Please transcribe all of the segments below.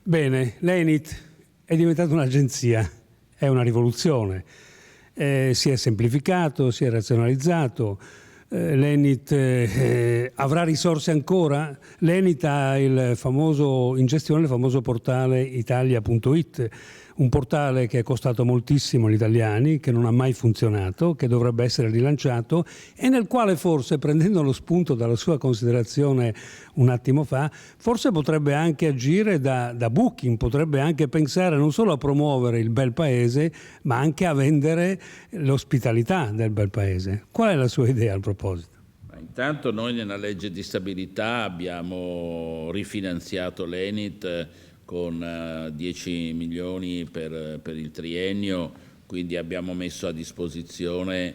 Bene, l'ENIT è diventata un'agenzia, è una rivoluzione. Si è semplificato, si è razionalizzato. L'ENIT avrà risorse ancora? L'ENIT ha in gestione il famoso portale italia.it, un portale che è costato moltissimo agli italiani, che non ha mai funzionato, che dovrebbe essere rilanciato e nel quale forse, prendendo lo spunto dalla sua considerazione un attimo fa, forse potrebbe anche agire da booking, potrebbe anche pensare non solo a promuovere il bel paese, ma anche a vendere l'ospitalità del bel paese. Qual è la sua idea al proposito? Intanto noi nella legge di stabilità abbiamo rifinanziato l'ENIT con 10 milioni per il triennio, quindi abbiamo messo a disposizione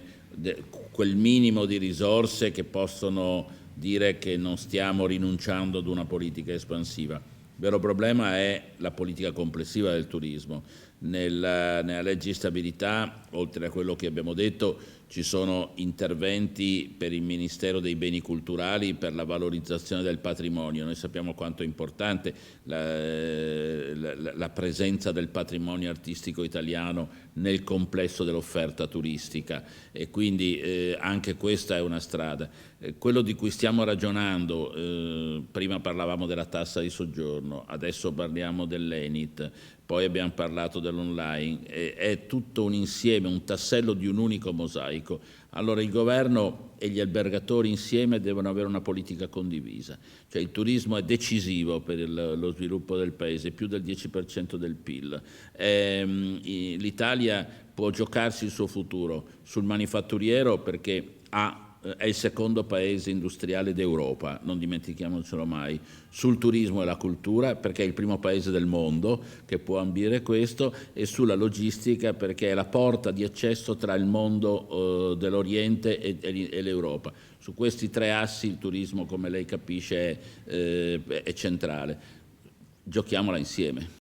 quel minimo di risorse che possono dire che non stiamo rinunciando ad una politica espansiva. Il vero problema è la politica complessiva del turismo. Nella legge di stabilità, oltre a quello che abbiamo detto, ci sono interventi per il Ministero dei Beni Culturali per la valorizzazione del patrimonio. Noi sappiamo quanto è importante la presenza del patrimonio artistico italiano nel complesso dell'offerta turistica e quindi anche questa è una strada. Quello di cui stiamo ragionando, prima parlavamo della tassa di soggiorno, adesso parliamo dell'ENIT, poi abbiamo parlato dell'online, è tutto un insieme, un tassello di un unico mosaico. Allora il governo e gli albergatori insieme devono avere una politica condivisa, cioè il turismo è decisivo per lo sviluppo del paese, più del 10% del PIL. L'Italia può giocarsi il suo futuro sul manifatturiero perché è il secondo paese industriale d'Europa, non dimentichiamocelo mai, sul turismo e la cultura perché è il primo paese del mondo che può ambire questo e sulla logistica perché è la porta di accesso tra il mondo dell'Oriente e l'Europa. Su questi tre assi il turismo, come lei capisce, è centrale. Giochiamola insieme.